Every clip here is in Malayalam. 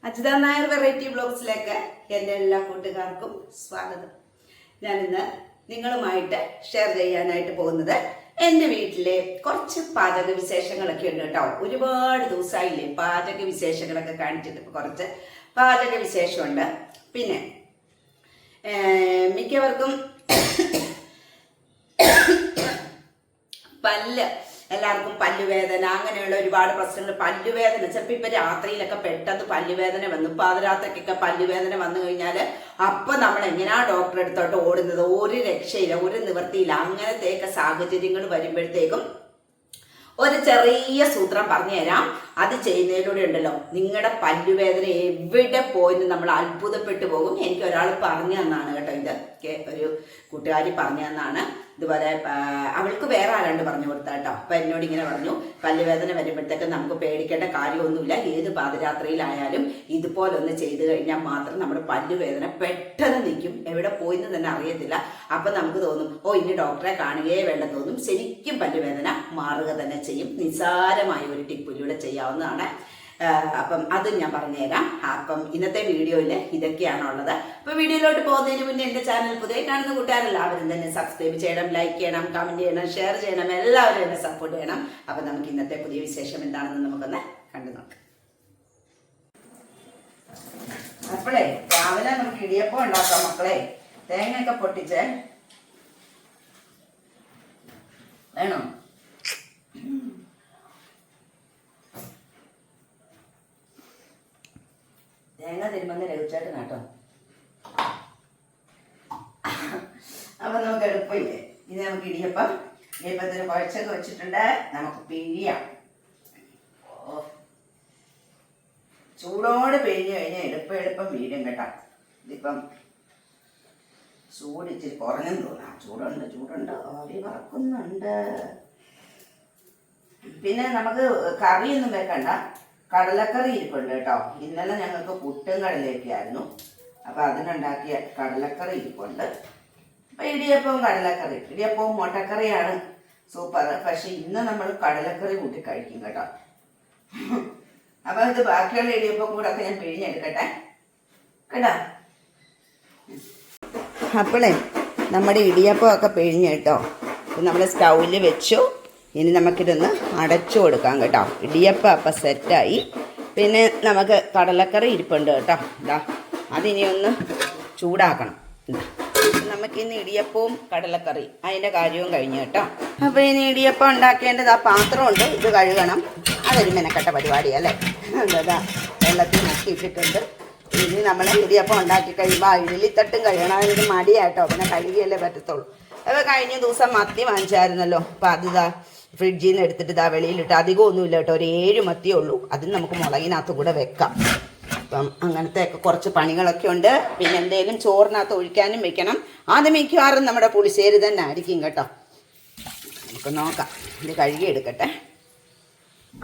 അജിത നായർ വെറൈറ്റി ബ്ലോഗ്സിലേക്ക് എൻ്റെ എല്ലാ കൂട്ടുകാർക്കും സ്വാഗതം. ഞാനിന്ന് നിങ്ങളുമായിട്ട് ഷെയർ ചെയ്യാനായിട്ട് പോകുന്നത് എൻ്റെ വീട്ടിലെ കുറച്ച് പാചക വിശേഷങ്ങളൊക്കെ ഉണ്ട് കേട്ടോ. ഒരുപാട് ദിവസമായില്ലേ പാചക വിശേഷങ്ങളൊക്കെ കാണിച്ചിട്ട്. ഇപ്പോൾ കുറച്ച് പാചക വിശേഷമുണ്ട്. പിന്നെ മിക്കവർക്കും എല്ലാവർക്കും പല്ലുവേദന, അങ്ങനെയുള്ള ഒരുപാട് പ്രശ്നങ്ങൾ. പല്ലുവേദന ചിലപ്പോൾ ഇപ്പം രാത്രിയിലൊക്കെ പെട്ടെന്ന് പല്ലുവേദന വന്നു, പാതിരാത്രിക്കൊക്കെ പല്ലുവേദന വന്നു കഴിഞ്ഞാൽ അപ്പം നമ്മൾ എങ്ങനെയാ ഡോക്ടറെ അടുത്തോട്ട് ഓടുന്നത്? ഒരു രക്ഷയില്ല, ഒരു നിവൃത്തിയില്ല. അങ്ങനത്തെയൊക്കെ സാഹചര്യങ്ങൾ വരുമ്പോഴത്തേക്കും ഒരു ചെറിയ സൂത്രം പറഞ്ഞു തരാം. അത് ചെയ്യുന്നതിലൂടെ ഉണ്ടല്ലോ നിങ്ങളുടെ പല്ലുവേദന എവിടെ പോയെന്ന് നമ്മൾ അത്ഭുതപ്പെട്ടു പോകും. എനിക്ക് ഒരാൾ പറഞ്ഞു തന്നാണ് കേട്ടോ. ഇത് ഒരു കൂട്ടുകാരി പറഞ്ഞു തന്നാണ്. ഇതുപോലെ അവൾക്ക് വേറെ ആരാണ്ട് പറഞ്ഞു കൊടുത്ത കേട്ടോ. അപ്പം എന്നോട് ഇങ്ങനെ പറഞ്ഞു, പല്ലുവേദന വരുമ്പോഴത്തേക്ക് നമുക്ക് പേടിക്കേണ്ട കാര്യമൊന്നുമില്ല. ഏത് പാതിരാത്രിയിലായാലും ഇതുപോലൊന്ന് ചെയ്തു കഴിഞ്ഞാൽ മാത്രം നമ്മുടെ പല്ലുവേദന പെട്ടെന്ന് നിൽക്കും. എവിടെ പോയെന്ന് തന്നെ അറിയത്തില്ല. അപ്പം നമുക്ക് തോന്നും, ഓ ഇനി ഡോക്ടറെ കാണുകയേ വേണ്ടെന്ന് തോന്നും. ശരിക്കും പല്ലുവേദന മാറുക തന്നെ ചെയ്യും. നിസ്സാരമായ ഒരു ടിപ്പിലൂടെ ചെയ്യാവുന്നതാണ്. അപ്പം അതും ഞാൻ പറഞ്ഞുതരാം. അപ്പം ഇന്നത്തെ വീഡിയോയിൽ ഇതൊക്കെയാണുള്ളത്. അപ്പം വീഡിയോയിലോട്ട് പോകുന്നതിന് മുന്നേ എൻ്റെ ചാനൽ പുതിയ കാണുന്ന കൂട്ടുകാരെല്ലാവരും തന്നെ സബ്സ്ക്രൈബ് ചെയ്യണം, ലൈക്ക് ചെയ്യണം, കമൻറ്റ് ചെയ്യണം, ഷെയർ ചെയ്യണം. എല്ലാവരും എന്നെ സപ്പോർട്ട് ചെയ്യണം. അപ്പം നമുക്ക് ഇന്നത്തെ പുതിയ വിശേഷം എന്താണെന്ന് നമുക്കൊന്ന് കണ്ടു നോക്കാം. അപ്പോഴേ രാവിലെ നമുക്ക് ഇടിയപ്പം ഉണ്ടാക്കാം മക്കളെ. തേങ്ങയൊക്കെ പൊട്ടിച്ചേ വേണോ? തേങ്ങ തരുമെന്ന് രഘുചേട്ടൻ കേട്ടോ. അപ്പൊ നമുക്ക് എളുപ്പമില്ലേ. ഇത് നമുക്ക് ഇടിയപ്പത്തിന് കുഴച്ചൊക്കെ വെച്ചിട്ടുണ്ട്. നമുക്ക് പിഴിയാം. ചൂടോടെ പിഴിഞ്ഞു കഴിഞ്ഞാൽ എളുപ്പം വീഴും കേട്ടോ. ഇതിപ്പം ചൂട് ഇച്ചിരി കുറഞ്ഞെന്ന് തോന്നാം. ചൂടുണ്ട് ആവി പറക്കുന്നുണ്ട്. പിന്നെ നമുക്ക് കറിയൊന്നും വെക്കണ്ട, കടലക്കറി ഇരിപ്പുണ്ട് കേട്ടോ. ഇന്നലെ ഞങ്ങൾക്ക് പുട്ടും കടലയൊക്കെ ആയിരുന്നു. അപ്പം അതിനുണ്ടാക്കിയ കടലക്കറി ഇരിപ്പുണ്ട്. അപ്പം ഇടിയപ്പവും കടലക്കറി, ഇടിയപ്പവും മുട്ടക്കറിയാണ് സൂപ്പർ. പക്ഷെ ഇന്ന് നമ്മൾ കടലക്കറി കൂട്ടി കഴിക്കും കേട്ടോ. അപ്പം ഇത് ബാക്കിയുള്ള ഇടിയപ്പം കൂടെ ഒക്കെ ഞാൻ പിഴിഞ്ഞെടുക്കട്ടെ കേട്ടോ. അപ്പോളേ നമ്മുടെ ഇടിയപ്പമൊക്കെ പിഴിഞ്ഞ് കേട്ടോ. നമ്മൾ സ്റ്റൗവിൽ വെച്ചു. ഇനി നമുക്കിതൊന്ന് അടച്ചു കൊടുക്കാം കേട്ടോ. ഇടിയപ്പം അപ്പം സെറ്റായി. പിന്നെ നമുക്ക് കടലക്കറി ഇരിപ്പുണ്ട് കേട്ടോ. ഇതാ അതിനി ഒന്ന് ചൂടാക്കണം. നമുക്കിന്ന് ഇടിയപ്പവും കടലക്കറി അതിൻ്റെ കാര്യവും കഴിഞ്ഞു കേട്ടോ. അപ്പോൾ ഇനി ഇടിയപ്പം ഉണ്ടാക്കേണ്ടത് ആ പാത്രമുണ്ട്, ഇത് കഴുകണം. അതൊരു മെനക്കെട്ട പരിപാടിയല്ലേ. എന്താ വെള്ളത്തിൽ മുക്കിയിട്ടിട്ടുണ്ട്. ഇനി നമ്മൾ ഇടിയപ്പം ഉണ്ടാക്കി കഴിയുമ്പോൾ ഇഡലിത്തട്ടും കഴുകണം. അതിന് മടിയാട്ടോ, പിന്നെ കഴുകിയല്ലേ പറ്റത്തുള്ളൂ. അപ്പോൾ കഴിഞ്ഞ ദിവസം മത്തി വാങ്ങിച്ചായിരുന്നല്ലോ. അപ്പോൾ അത് ഫ്രിഡ്ജിൽ നിന്ന് എടുത്തിട്ട് ഇതാ വെളിയിലിട്ട്. അധികമൊന്നുമില്ല കേട്ടോ, ഒരു 7 മത്തിയേ ഉള്ളൂ. അതിന് നമുക്ക് മുളകിനകത്ത് കൂടെ വെക്കാം. അപ്പം അങ്ങനത്തെയൊക്കെ കുറച്ച് പണികളൊക്കെ ഉണ്ട്. പിന്നെ എന്തെങ്കിലും ചോറിനകത്ത് ഒഴിക്കാനും വെക്കണം. അത് മിക്കവാറും നമ്മുടെ പുളിശ്ശേരി തന്നെ ആയിരിക്കും കേട്ടോ. നമുക്ക് നോക്കാം. ഇത് കഴുകിയെടുക്കട്ടെ.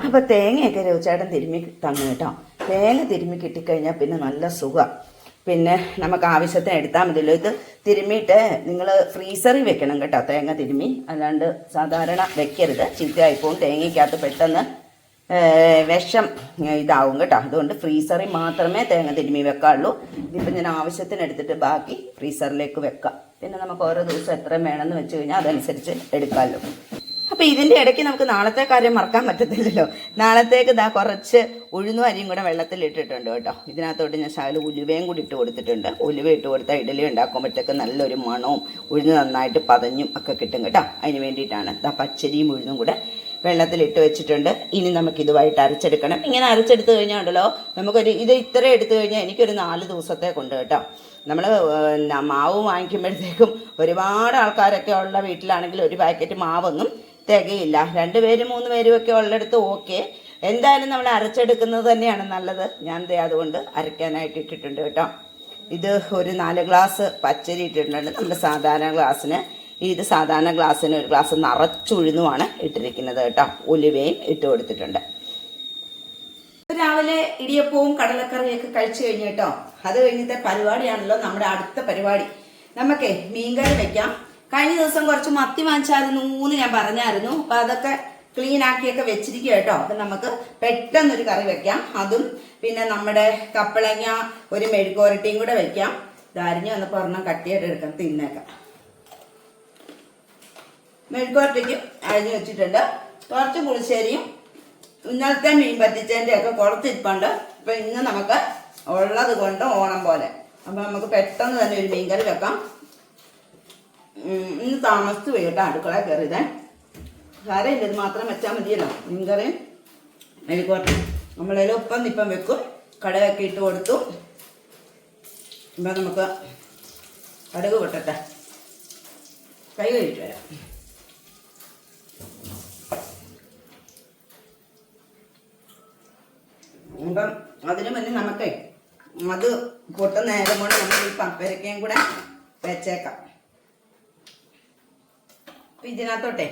അപ്പോൾ തേങ്ങയൊക്കെ രഘുചേട്ടൻ തിരുമ്മി തന്നു കേട്ടോ. തേങ്ങ തിരുമ്മി കിട്ടിക്കഴിഞ്ഞാൽ പിന്നെ നല്ല സുഖം. പിന്നെ നമുക്ക് ആവശ്യത്തിന് എടുത്താൽ മതിയല്ലോ. ഇത് തിരുമ്മിയിട്ട് നിങ്ങൾ ഫ്രീസറിൽ വെക്കണം കേട്ടോ, തേങ്ങ തിരുമ്മി. അല്ലാണ്ട് സാധാരണ വെക്കരുത്, ചീത്തയായിപ്പോവും. തേങ്ങയ്ക്കകത്ത് പെട്ടെന്ന് വിഷം ഇതാവും കേട്ടോ. അതുകൊണ്ട് ഫ്രീസറിൽ മാത്രമേ തേങ്ങ തിരുമ്മി വെക്കാറുള്ളൂ. ഇതിപ്പോൾ ഞാൻ ആവശ്യത്തിന് എടുത്തിട്ട് ബാക്കി ഫ്രീസറിലേക്ക് വെക്കാം. പിന്നെ നമുക്ക് ഓരോ ദിവസം എത്രയും വേണമെന്ന് വെച്ച് കഴിഞ്ഞാൽ അതനുസരിച്ച് എടുക്കാമല്ലോ. അപ്പോൾ ഇതിൻ്റെ ഇടയ്ക്ക് നമുക്ക് നാളത്തെ കാര്യം മറക്കാൻ പറ്റത്തില്ലല്ലോ. നാളത്തേക്ക് ഇതാ കുറച്ച് ഉഴുന്നും അരിയും കൂടെ വെള്ളത്തിൽ ഇട്ടിട്ടുണ്ട് കേട്ടോ. ഇതിനകത്തോട്ട് ഞാൻ ശകലം ഉലുവയും കൂടി ഇട്ട് കൊടുത്തിട്ടുണ്ട്. ഉലുവ ഇട്ട് കൊടുത്താൽ ഇഡലി ഉണ്ടാക്കുമ്പോഴത്തേക്ക് നല്ലൊരു മണവും ഉഴുന്ന് നന്നായിട്ട് പതഞ്ഞും ഒക്കെ കിട്ടും കേട്ടോ. അതിന് വേണ്ടിയിട്ടാണ് ഇതാ പച്ചരിയും ഉഴുന്നും കൂടെ വെള്ളത്തിലിട്ട് വെച്ചിട്ടുണ്ട്. ഇനി നമുക്കിതുമായിട്ട് അരച്ചെടുക്കണം. ഇങ്ങനെ അരച്ചെടുത്ത് കഴിഞ്ഞാൽ ഉണ്ടല്ലോ ഇത് ഇത്ര എടുത്തു കഴിഞ്ഞാൽ എനിക്കൊരു 4 ദിവസത്തേക്കുണ്ട് കേട്ടോ. നമ്മൾ മാവ് വാങ്ങിക്കുമ്പോഴത്തേക്കും ഒരുപാട് ആൾക്കാരൊക്കെ ഉള്ള വീട്ടിലാണെങ്കിൽ ഒരു പാക്കറ്റ് മാവൊന്നും തികയില്ല. 2 പേരും 3 പേരും ഒക്കെ ഉള്ളിടത്ത് ഓക്കെ. എന്തായാലും നമ്മൾ അരച്ചെടുക്കുന്നത് തന്നെയാണ് നല്ലത്. ഞാൻ അതുകൊണ്ട് അരയ്ക്കാനായിട്ട് ഇട്ടിട്ടുണ്ട് കേട്ടോ. ഇത് ഒരു 4 ഗ്ലാസ് പച്ചരി ഇട്ടിട്ടുണ്ട്. നമ്മുടെ സാധാരണ ഗ്ലാസ്സിന് സാധാരണ ഗ്ലാസ്സിന് ഒരു ഗ്ലാസ് നിറച്ചുഴുന്നുമാണ് ഇട്ടിരിക്കുന്നത് കേട്ടോ. ഉലുവയും ഇട്ട് കൊടുത്തിട്ടുണ്ട്. രാവിലെ ഇടിയപ്പവും കടലക്കറിയൊക്കെ കഴിച്ചു കഴിഞ്ഞു കേട്ടോ. അത് കഴിഞ്ഞത്തെ പരിപാടിയാണല്ലോ നമ്മുടെ അടുത്ത പരിപാടി. നമുക്കേ മീൻകറി വെക്കാം. കഴിഞ്ഞ ദിവസം കുറച്ച് മത്തി വാങ്ങിച്ചായിരുന്നു എന്ന് ഞാൻ പറഞ്ഞായിരുന്നു. അപ്പം അതൊക്കെ ക്ലീൻ ആക്കിയൊക്കെ വെച്ചിരിക്കുക കേട്ടോ. അപ്പം നമുക്ക് പെട്ടെന്നൊരു കറി വെക്കാം. അതും പിന്നെ നമ്മുടെ കപ്പളങ്ങ ഒരു മെഴുക്കുവരട്ടിയും കൂടെ വെക്കാം. ധാരിഞ്ഞ് വന്നപ്പോൾ ഒരെണ്ണം കട്ടിയായിട്ട് എടുക്കാം, തിന്നേക്കാം. മെഴുക്കുവരട്ടിക്ക് അരിഞ്ഞ് വെച്ചിട്ടുണ്ട്. കുറച്ച് പുളിശ്ശേരിയും ഇന്നലത്തെ മീൻ പറ്റിച്ചതിൻ്റെ ഒക്കെ കുറച്ചിരിപ്പുണ്ട്. അപ്പം ഇന്ന് നമുക്ക് ഉള്ളത് കൊണ്ട് ഓണം പോലെ. അപ്പം നമുക്ക് പെട്ടെന്ന് തന്നെ ഒരു മീൻകറി വെക്കാം. ഇന്ന് താമസിച്ച് പോയിട്ടോ അടുക്കള കയറിയതേ. സാരമില്ല, ഇത് മാത്രം വെച്ചാൽ മതിയല്ലോ. മീൻകറിയും മെഴുക്കുവരട്ടി നമ്മളതിൽ ഉപ്പം നിപ്പം വെക്കും. കടുകൊക്കെ ഇട്ട് കൊടുത്തു. അപ്പം നമുക്ക് കടുക് പൊട്ടട്ടെ. കൈ കഴിച്ചു വരാം. അപ്പം അതിന് മുന്നേ നമുക്ക് അത് പൊട്ട നേരം കൊണ്ട് നമുക്ക് ഈ പപ്പരക്കയും കൂടെ വെച്ചേക്കാം. അപ്പം ഇതിനകത്തോട്ടെ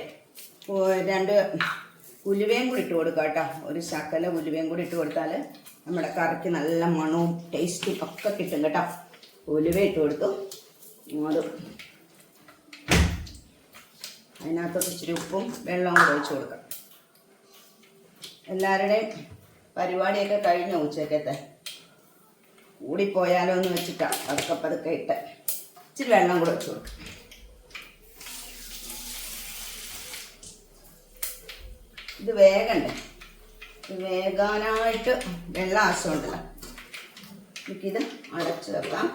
2 ഉലുവയും കൂടി ഇട്ട് കൊടുക്കാം കേട്ടോ. ഒരു ശകല ഉലുവയും കൂടി ഇട്ട് കൊടുത്താൽ നമ്മുടെ കറിക്ക് നല്ല മണവും ടേസ്റ്റും ഒക്കെ കിട്ടും കേട്ടോ. ഉലുവ ഇട്ട് കൊടുത്തു. അത് അതിനകത്തൊക്കെ ഇച്ചിരി ഉപ്പും വെള്ളവും കൂടെ ഒഴിച്ച് കൊടുക്കാം. എല്ലാവരുടെയും പരിപാടിയൊക്കെ കഴിഞ്ഞു ഉച്ചക്കത്തെ. കൂടിപ്പോയാലോ എന്ന് വെച്ചിട്ടാണ് പതുക്കെ പതുക്കെ ഇട്ട് ഇച്ചിരി വെള്ളം കൂടെ വെച്ച് കൊടുക്കും. ഇത് വേഗണ്ടേ, ഇത് വേകാനായിട്ട് വെള്ളം ആവശ്യമുണ്ടല്ലോ. നമുക്കിത് അടച്ചു വെക്കാം.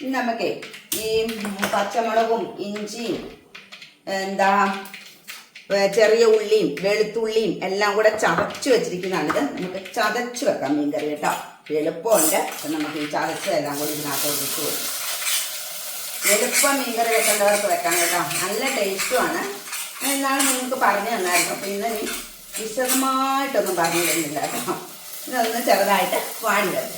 ഇനി നമുക്കേ ഈ പച്ചമുളകും ഇഞ്ചിയും ചെറിയ ഉള്ളിയും വെളുത്തുള്ളിയും എല്ലാം കൂടെ ചതച്ച് വെച്ചിരിക്കുന്നതാണിത്. നമുക്ക് ചതച്ച് വെക്കാം മീൻകറി കേട്ടോ. എളുപ്പമുണ്ട്. അപ്പം നമുക്ക് ഈ ചതച്ചതെല്ലാം കൂടി ഇതിനകത്തോട്ട് ഇട്ട് കൊടുക്കും. എളുപ്പം മീൻകറി വെക്കേണ്ടവർക്ക് വെക്കാം കേട്ടോ. നല്ല ടേസ്റ്റുമാണ്. എന്നാണ് നിങ്ങൾക്ക് പറഞ്ഞു തന്നായിരുന്നു. അപ്പം ഇന്ന് നീ വിശദമായിട്ടൊന്നും പറഞ്ഞു തരുന്നില്ല കേട്ടോ. ഇതൊന്ന് ചെറുതായിട്ട് വാടി വരും.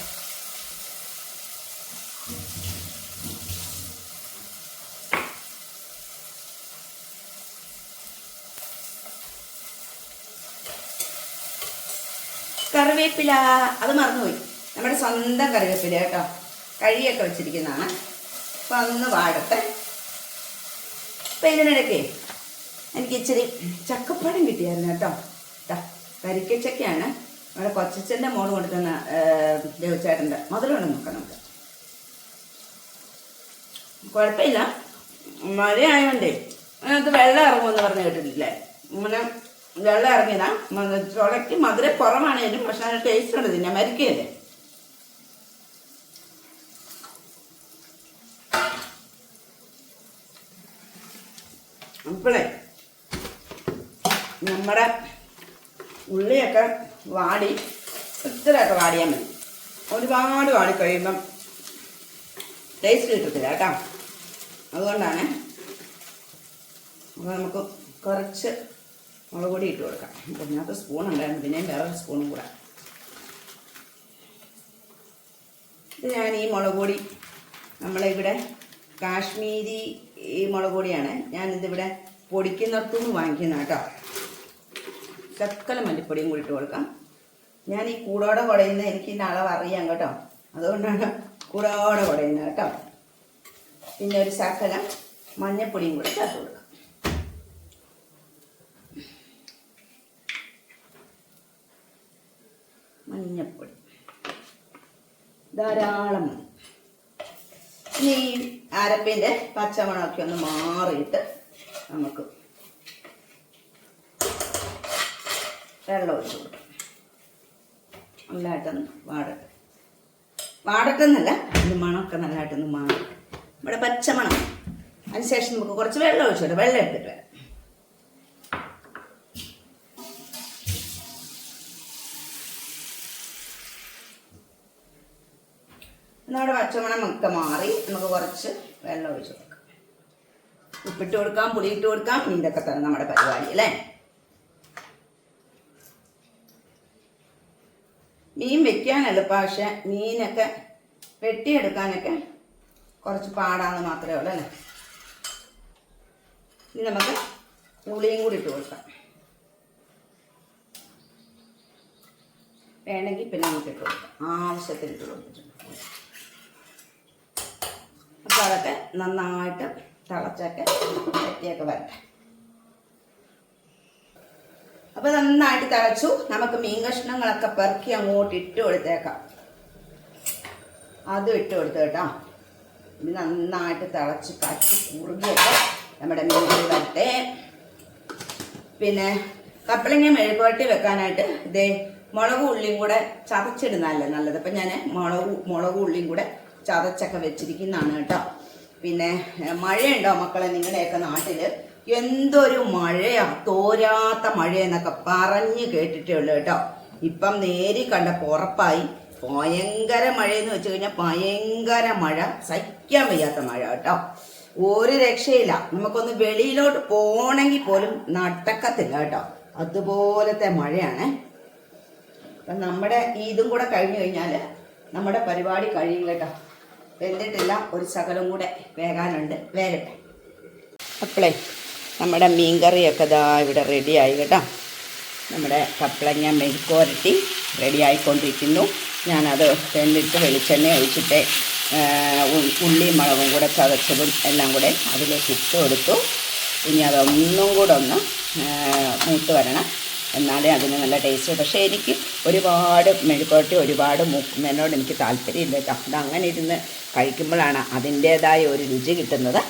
കറിവേപ്പില അത് മറന്നുപോയി. നമ്മുടെ സ്വന്തം കറിവേപ്പില കേട്ടോ. കഴിയൊക്കെ വെച്ചിരിക്കുന്നതാണ്. അപ്പം അതൊന്ന് വാടട്ടെ. അപ്പം ഇതിനിടയ്ക്ക് എനിക്ക് ഇച്ചിരി ചക്കപ്പഴം കിട്ടിയായിരുന്നു കേട്ടോ. കരിക്കച്ചക്കയാണ്. നമ്മുടെ കൊച്ചച്ഛൻ്റെ മോള് കൊണ്ടുതന്ന ദേവച്ചേട്ടൻ്റെ മധുരമാണ്. നോക്കാം നമുക്ക്. കുഴപ്പമില്ല, മഴയായതുകൊണ്ടേ അതിനകത്ത് വെള്ളം ഇറങ്ങുമെന്ന് പറഞ്ഞ് കേട്ടിട്ടില്ലേ. ഇങ്ങനെ വെള്ളം ഇറങ്ങിയതാ. ചുളയ്ക്ക് മധുരം കുറവാണേലും പക്ഷെ അതിന് ടേസ്റ്റ് ഉണ്ട്. തിന്നെ മരിക്കയല്ലേ. അപ്പോഴേ നമ്മുടെ ഉള്ളിയൊക്കെ വാടി ഇത്രയൊക്കെ വാടിയാൽ മതി. ഒരുപാട് വാടി കഴിയുമ്പം ടേസ്റ്റ് കിട്ടത്തില്ല കേട്ടോ. അതുകൊണ്ടാണ്. അപ്പോൾ നമുക്ക് കുറച്ച് മുളക് പൊടി ഇട്ട് കൊടുക്കാം. അപ്പം ഇതിനകത്ത് സ്പൂൺ ഉണ്ടായിരുന്നു, പിന്നെയും വേറൊരു സ്പൂണും കൂടെ. ഇത് ഞാൻ ഈ മുളക് പൊടി നമ്മളിവിടെ കാശ്മീരി ഈ മുളക് പൊടിയാണ് ഞാനിതിവിടെ പൊടിക്കുന്നിടത്തുനിന്ന് വാങ്ങിക്കുന്ന കേട്ടോ. ശക്കല മല്ലിപ്പൊടിയും കൂടി ഇട്ട് കൊടുക്കാം. ഞാൻ ഈ കൂടോടെ കുടയുന്ന എനിക്ക് ഇതിൻ്റെ അളവ് അറിയാം കേട്ടോ. അതുകൊണ്ടാണ് കൂടോടെ കുടയുന്നത് കേട്ടോ. പിന്നെ ഒരു ശക്കല മഞ്ഞപ്പൊടിയും കൂടെ ചേർത്ത് കൊടുക്കാം. മഞ്ഞപ്പൊടി ധാരാളം മതി. ഇനി ഈ അരപ്പിൻ്റെ പച്ചമണമൊക്കെ ഒന്ന് മാറിയിട്ട് നമുക്ക് വെള്ളം ഒഴിച്ച് കൊടുക്കാം. നല്ലതായിട്ടൊന്ന് വാടട്ടെന്നല്ല, ഇത് മണമൊക്കെ നല്ലതായിട്ടൊന്ന് മാറി നമ്മുടെ പച്ചമണം. അതിനുശേഷം നമുക്ക് കുറച്ച് വെള്ളം ഒഴിച്ചു കൊടുക്കാം. വെള്ളം എടുത്തിട്ട് വരാം. നമ്മുടെ പച്ചമണം ഒക്കെ മാറി നമുക്ക് കുറച്ച് വെള്ളം ഒഴിച്ച് കൊടുക്കാം. ഉപ്പിട്ട് കൊടുക്കാം, പുളിയിട്ട് കൊടുക്കാം. ഇതൊക്കെ തന്നെ നമ്മുടെ പരിപാടി അല്ലേ. മീൻ വെക്കാൻ എളുപ്പം, പക്ഷെ മീനൊക്കെ വെട്ടിയെടുക്കാനൊക്കെ കുറച്ച് പാടാന്ന് മാത്രമേ ഉള്ളൂ അല്ലേ. ഇനി നമുക്ക് പുളിയും കൂടി ഇട്ട് കൊടുക്കാം. വേണമെങ്കിൽ പിന്നെ നമുക്ക് ഇട്ട് കൊടുക്കാം. ആവശ്യത്തിന് ഇട്ട് കൊടുത്തിട്ടുണ്ട്. അപ്പോൾ അതൊക്കെ നന്നായിട്ട് തിളച്ചൊക്കെ വറ്റിയൊക്കെ വരട്ടെ. അപ്പോൾ നന്നായിട്ട് തിളച്ചു. നമുക്ക് മീൻ കഷ്ണങ്ങളൊക്കെ പെറുക്കി അങ്ങോട്ട് ഇട്ട് കൊടുത്തേക്കാം. അതും ഇട്ട് കൊടുത്തു കേട്ടോ. ഇത് നന്നായിട്ട് തിളച്ച് കട്ടി കുറുകിയൊക്കെ നമ്മുടെ മീൻ കറി വരട്ടെ. പിന്നെ കപ്പളങ്ങ മെഴുകുവരട്ടി വെക്കാനായിട്ട് ഇതേ മുളകും ഉള്ളിയും കൂടെ ചതച്ചിടുന്നതല്ലേ നല്ലത്. അപ്പം ഞാൻ മുളകും ഉള്ളിയും കൂടെ ചതച്ചൊക്കെ വെച്ചിരിക്കുന്നതാണ് കേട്ടോ. പിന്നെ മഴയുണ്ടോ മക്കളെ നിങ്ങളുടെയൊക്കെ നാട്ടിൽ? എന്തൊരു മഴയാ, തോരാത്ത മഴയെന്നൊക്കെ പറഞ്ഞ് കേട്ടിട്ടേ ഉള്ളൂ കേട്ടോ. ഇപ്പം നേരി കണ്ടപ്പോൾ ഉറപ്പായി ഭയങ്കര മഴയെന്ന് വെച്ച് കഴിഞ്ഞാൽ ഭയങ്കര മഴ, സഹിക്കാൻ വയ്യാത്ത മഴ കേട്ടോ. ഒരു രക്ഷയില്ല. നമുക്കൊന്ന് വെളിയിലോട്ട് പോകണമെങ്കിൽ പോലും നടക്കത്തില്ല കേട്ടോ, അതുപോലത്തെ മഴയാണ്. അപ്പം നമ്മുടെ ഇതും കൂടെ കഴിഞ്ഞു കഴിഞ്ഞാൽ നമ്മുടെ പരിപാടി കഴിയും കേട്ടോ. വെന്തിട്ടില്ല, ഒരു ശകലം കൂടെ വേകാനുണ്ട്, വേകട്ടെ. അപ്പോളേ നമ്മുടെ മീൻകറിയൊക്കെ ഇതാ ഇവിടെ റെഡിയായി കേട്ടോ. നമ്മുടെ കപ്പളങ്ങ മെഴുക്കുവരട്ടി റെഡി ആയിക്കൊണ്ടിരിക്കുന്നു. ഞാനത് വെന്തിട്ട് വെളിച്ചെണ്ണ ഒഴിച്ചിട്ട് ഉള്ളിയും മുളകും കൂടെ ചതച്ചതും എല്ലാം കൂടെ അതിലേക്ക് ഇട്ട് കൊടുത്തു. ഇനി അതൊന്നും കൂടെ ഒന്ന് മൂത്ത് വരണം, എന്നാലേ അതിന് നല്ല ടേസ്റ്റ്. പക്ഷേ എനിക്ക് ഒരുപാട് മെഴുക്കുവരട്ടി ഒരുപാട് മൂക്കുന്നതിനോട് എനിക്ക് താല്പര്യമില്ല കേട്ടോ. അതങ്ങനെ ഇരുന്ന് കഴിക്കുമ്പോഴാണ് അതിൻ്റേതായ ഒരു രുചി കിട്ടുന്നത്.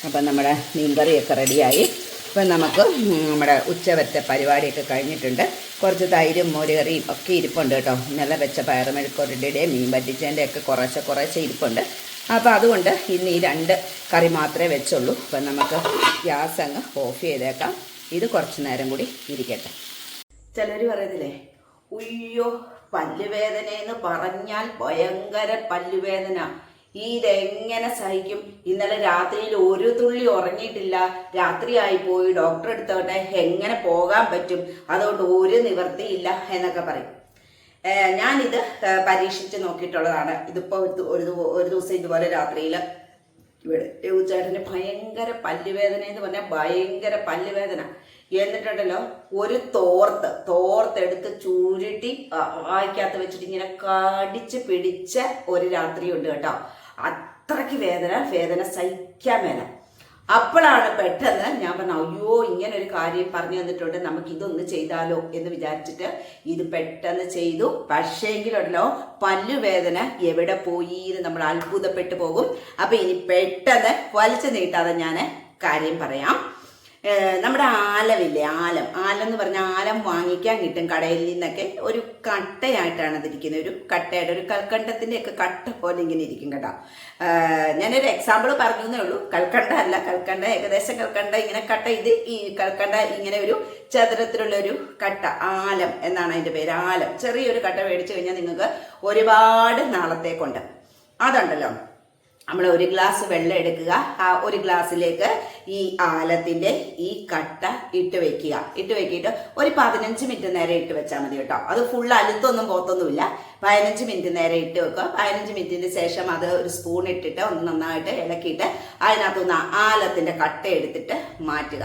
അപ്പം നമ്മുടെ മീൻകറിയൊക്കെ റെഡിയായി. ഇപ്പം നമുക്ക് നമ്മുടെ ഉച്ചവരത്തെ പരിപാടിയൊക്കെ കഴിഞ്ഞിട്ടുണ്ട്. കുറച്ച് തൈരും മോരുകറിയും ഒക്കെ ഇരിപ്പുണ്ട് കേട്ടോ. ഇന്നലെ വെച്ച പയറുമെഴുക്കുവരട്ടിയുടെയും മീൻ പറ്റിച്ചതിൻ്റെ ഒക്കെ കുറേശ്ശെ ഇരിപ്പുണ്ട്. അപ്പോൾ അതുകൊണ്ട് ഇന്ന് ഈ 2 കറി മാത്രമേ വെച്ചുള്ളൂ. അപ്പം നമുക്ക് ഗ്യാസ് അങ്ങ് ഓഫ് ചെയ്തേക്കാം. ഇത് കുറച്ച് നേരം കൂടി ഇരിക്കട്ടെ. ചിലർ പറയുന്നില്ലേ, ഉയ്യോ പല്ലുവേദനയെന്ന് പറഞ്ഞാൽ ഭയങ്കര പല്ലുവേദന, ഇതെങ്ങനെ സഹിക്കും? ഇന്നലെ രാത്രിയിൽ ഒരു തുള്ളി ഉറങ്ങിയിട്ടില്ല, രാത്രിയായി പോയി, ഡോക്ടറെ അടുത്തോട്ടെ, എങ്ങനെ പോകാൻ പറ്റും? അതുകൊണ്ട് ഒരു നിവൃത്തിയില്ല എന്നൊക്കെ പറയും. ഞാനിത് പരീക്ഷിച്ച് നോക്കിയിട്ടുള്ളതാണ്. ഇതിപ്പോൾ ഒരു ദിവസം ഇതുപോലെ രാത്രിയിൽ ഇവിടെ ചേട്ടന് ഭയങ്കര പല്ലുവേദന എന്ന് പറഞ്ഞാൽ ഭയങ്കര പല്ലുവേദന. എന്നിട്ടുണ്ടല്ലോ ഒരു തോർത്തെടുത്ത് ചൂരിട്ടി വായിക്കകത്ത് വെച്ചിട്ട് ഇങ്ങനെ കടിച്ച് പിടിച്ച ഒരു രാത്രിയുണ്ട് കേട്ടോ. അത്രയ്ക്ക് വേദന സഹിക്കാൻ മേല. അപ്പോഴാണ് പെട്ടെന്ന് ഞാൻ പറഞ്ഞു, അയ്യോ ഇങ്ങനെ ഒരു കാര്യം പറഞ്ഞു തന്നിട്ടുണ്ട്, നമുക്ക് ഇതൊന്ന് ചെയ്താലോ എന്ന് വിചാരിച്ചിട്ട് ഇത് പെട്ടെന്ന് ചെയ്തു. പക്ഷേങ്കിലുണ്ടല്ലോ പല്ലുവേദന എവിടെ പോയി എന്ന് നമ്മൾ അത്ഭുതപ്പെട്ടു പോകും. അപ്പം ഇനി പെട്ടെന്ന് വലിച്ചു നീട്ടാതെ ഞാൻ കാര്യം പറയാം. നമ്മുടെ ആലമില്ലേ, ആലം എന്ന് പറഞ്ഞാൽ ആലം വാങ്ങിക്കാൻ കിട്ടും കടയിൽ നിന്നൊക്കെ. ഒരു കട്ടയായിട്ടാണ് അതിരിക്കുന്നത്, ഒരു കട്ടയുടെ ഒരു കൽക്കണ്ടത്തിൻ്റെ ഒക്കെ കട്ട പോലെ ഇങ്ങനെ ഇരിക്കും കേട്ടോ. ഞാനൊരു എക്സാമ്പിൾ പറഞ്ഞേ ഉള്ളൂ. കൽക്കണ്ട അല്ല, കൽക്കണ്ട ഏകദേശം കൽക്കണ്ട ഇങ്ങനെ കട്ട. ഇത് ഈ കൽക്കണ്ട ഇങ്ങനെ ഒരു ചതുരത്തിലുള്ള ഒരു കട്ട, ആലം എന്നാണ് അതിൻ്റെ പേര്. ആലം ചെറിയൊരു കട്ട മേടിച്ചു കഴിഞ്ഞാൽ നിങ്ങൾക്ക് ഒരുപാട് നാളത്തേക്കുണ്ട്. അതുണ്ടല്ലോ, നമ്മൾ ഒരു ഗ്ലാസ് വെള്ളം എടുക്കുക, ആ ഒരു ഗ്ലാസ്സിലേക്ക് ഈ ആലത്തിൻ്റെ ഈ കട്ട ഇട്ട് വെക്കിയിട്ട് ഒരു 15 മിനിറ്റ് നേരം ഇട്ട് വെച്ചാൽ മതി കേട്ടോ. അത് ഫുൾ അലുത്തൊന്നും പോത്തൊന്നുമില്ല. 15 മിനിറ്റ് നേരം ഇട്ട് വെക്കുക. 15 മിനിറ്റിന് ശേഷം അത് ഒരു സ്പൂൺ ഇട്ടിട്ട് ഒന്ന് നന്നായിട്ട് ഇളക്കിയിട്ട് അതിനകത്തുനിന്ന് ആലത്തിൻ്റെ കട്ട എടുത്തിട്ട് മാറ്റുക.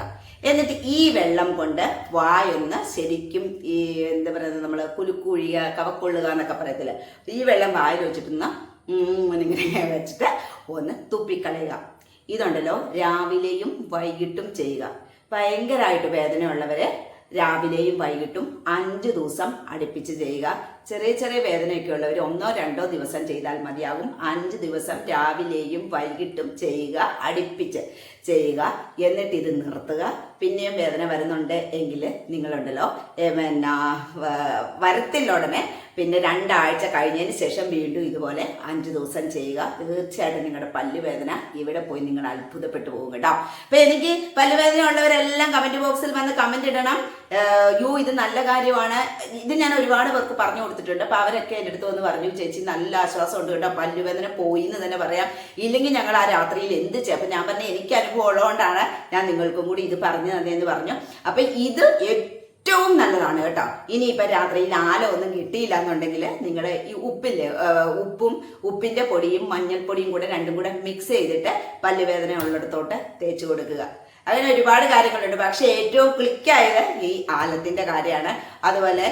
എന്നിട്ട് ഈ വെള്ളം കൊണ്ട് വായൊന്ന് ശരിക്കും ഈ എന്താ പറയുന്നത്, നമ്മൾ കുലുക്കുഴിയുക, കവക്കൊള്ളുക എന്നൊക്കെ പറയത്തില്ല, ഈ വെള്ളം വായിൽ വെച്ചിട്ടൊന്ന് ഇങ്ങനെ വെച്ചിട്ട് ഒന്ന് തുപ്പിക്കളയുക. ഇതുണ്ടല്ലോ രാവിലെയും വൈകിട്ടും ചെയ്യുക. ഭയങ്കരമായിട്ട് വേദനയുള്ളവര് രാവിലെയും വൈകിട്ടും 5 ദിവസം അടുപ്പിച്ച് ചെയ്യുക. ചെറിയ വേദനയൊക്കെ ഉള്ളവർ 1-2 ദിവസം ചെയ്താൽ മതിയാകും. 5 ദിവസം രാവിലെയും വൈകിട്ടും ചെയ്യുക, അടുപ്പിച്ച് ചെയ്യുക. എന്നിട്ട് ഇത് നിർത്തുക. പിന്നെയും വേദന വരുന്നുണ്ട് എങ്കിൽ നിങ്ങളുണ്ടല്ലോ പിന്നെ വരത്തില്ല ഉടനെ, പിന്നെ 2 ആഴ്ച കഴിഞ്ഞതിന് ശേഷം വീണ്ടും ഇതുപോലെ 5 ദിവസം ചെയ്യുക. തീർച്ചയായിട്ടും നിങ്ങളുടെ പല്ലുവേദന ഇവിടെ പോയി നിങ്ങൾ അത്ഭുതപ്പെട്ടു പോകും കേട്ടോ. അപ്പൊ എനിക്ക് പല്ലുവേദന ഉള്ളവരെല്ലാം കമന്റ് ബോക്സിൽ വന്ന് കമന്റ് ഇടണം. ഇത് നല്ല കാര്യമാണ്. ഇത് ഞാൻ ഒരുപാട് പേർക്ക് പറഞ്ഞു കൊടുത്തിട്ടുണ്ട്. അപ്പൊ അവരൊക്കെ എൻ്റെ അടുത്ത് വന്ന് പറഞ്ഞു, ചേച്ചി നല്ല ആശ്വാസം ഉണ്ട് കേട്ടോ, പല്ലുവേദന പോയി എന്ന് തന്നെ പറയാം, ഇല്ലെങ്കിൽ ഞങ്ങൾ ആ രാത്രിയിൽ എന്ത് ചെയ്യും? അപ്പൊ ഞാൻ പറഞ്ഞു, എനിക്ക് അനുഭവം ഉള്ളതുകൊണ്ടാണ് ഞാൻ നിങ്ങൾക്കും കൂടി ഇത് പറഞ്ഞു തന്നതെന്ന് പറഞ്ഞു. അപ്പൊ ഇത് ഏറ്റവും നല്ലതാണ് കേട്ടോ. ഇനിയിപ്പോൾ രാത്രിയിൽ ആലൊന്നും കിട്ടിയില്ല എന്നുണ്ടെങ്കിൽ നിങ്ങളുടെ ഈ ഉപ്പില്ലേ, ഉപ്പിൻ്റെ പൊടിയും മഞ്ഞൾപ്പൊടിയും കൂടെ രണ്ടും കൂടെ മിക്സ് ചെയ്തിട്ട് പല്ലുവേദന ഉള്ളിടത്തോട്ട് തേച്ച് കൊടുക്കുക. അങ്ങനെ ഒരുപാട് കാര്യങ്ങളുണ്ട്. പക്ഷെ ഏറ്റവും ക്ലിക്കായത് ഈ ആലത്തിൻ്റെ കാര്യമാണ്. അതുപോലെ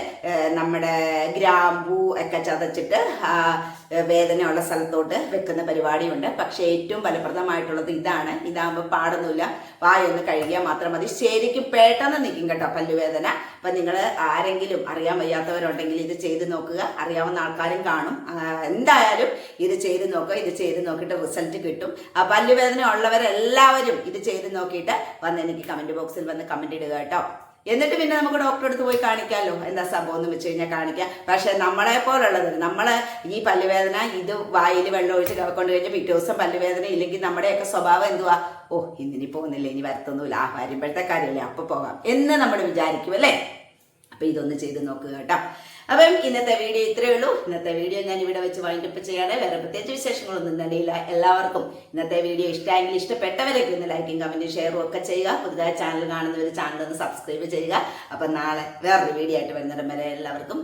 നമ്മുടെ ഗ്രാമ്പൂ ഒക്കെ ചതച്ചിട്ട് വേദനയുള്ള സ്ഥലത്തോട്ട് വെക്കുന്ന പരിപാടിയുണ്ട്. പക്ഷേ ഏറ്റവും ഫലപ്രദമായിട്ടുള്ളത് ഇതാണ്. ഇതാകുമ്പോൾ പാടൊന്നുമില്ല, വായൊന്ന് കഴുകിയാൽ മാത്രം മതി. ശരിക്കും പെട്ടെന്ന് നിൽക്കും കേട്ടോ പല്ലുവേദന. അപ്പം നിങ്ങൾ ആരെങ്കിലും അറിയാൻ വയ്യാത്തവരുണ്ടെങ്കിൽ ഇത് ചെയ്ത് നോക്കുക. അറിയാവുന്ന ആൾക്കാരും കാണും. എന്തായാലും ഇത് ചെയ്ത് നോക്കുക. ഇത് ചെയ്ത് നോക്കിയിട്ട് റിസൾട്ട് കിട്ടും. ആ പല്ലുവേദന ഉള്ളവരെല്ലാവരും ഇത് ചെയ്ത് നോക്കിയിട്ട് വന്ന് എനിക്ക് കമൻറ്റ് ബോക്സിൽ വന്ന് കമൻറ്റ് ഇടുക കേട്ടോ. എന്നിട്ട് പിന്നെ നമുക്ക് ഡോക്ടറെ അടുത്ത് പോയി കാണിക്കാമല്ലോ, എന്താ സംഭവം എന്ന് വെച്ച് കഴിഞ്ഞാൽ കാണിക്കാം. പക്ഷെ നമ്മളെ പോലുള്ളത് നമ്മൾ ഈ പല്ലുവേദന ഇത് വായിൽ വെള്ളം ഒഴിച്ച് കൊണ്ട് കഴിഞ്ഞാൽ പിറ്റേ ദിവസം പല്ലുവേദന ഇല്ലെങ്കിൽ നമ്മുടെയൊക്കെ സ്വഭാവം എന്തുവാ, ഓ ഇന്നിനി പോകുന്നില്ല, ഇനി വരത്തൊന്നുമില്ല, വരുമ്പോഴത്തെ കാര്യമില്ലേ അപ്പോൾ പോകാം എന്ന് നമ്മൾ വിചാരിക്കും അല്ലേ. അപ്പം ഇതൊന്ന് ചെയ്ത് നോക്കുക കേട്ടോ. അപ്പം ഇന്നത്തെ വീഡിയോ ഇത്രയേ ഉള്ളൂ. ഇന്നത്തെ വീഡിയോ ഞാൻ ഇവിടെ വെച്ച് വൈൻഡപ്പ് ചെയ്യാണ്. വേറെ പ്രത്യേകിച്ച് വിശേഷങ്ങളൊന്നും തന്നെയില്ല. എല്ലാവർക്കും ഇന്നത്തെ വീഡിയോ ഇഷ്ടമെങ്കിൽ ഇഷ്ടപ്പെട്ടവരൊക്കെ ഒന്ന് ലൈക്കും കമൻറ്റും ഷെയറും ഒക്കെ ചെയ്യുക. പുതുതായി ചാനൽ കാണുന്നവർ ചാനൽ ഒന്ന് സബ്സ്ക്രൈബ് ചെയ്യുക. അപ്പം നാളെ വേറൊരു വീഡിയോ ആയിട്ട് വരുന്നിടം വരെ എല്ലാവർക്കും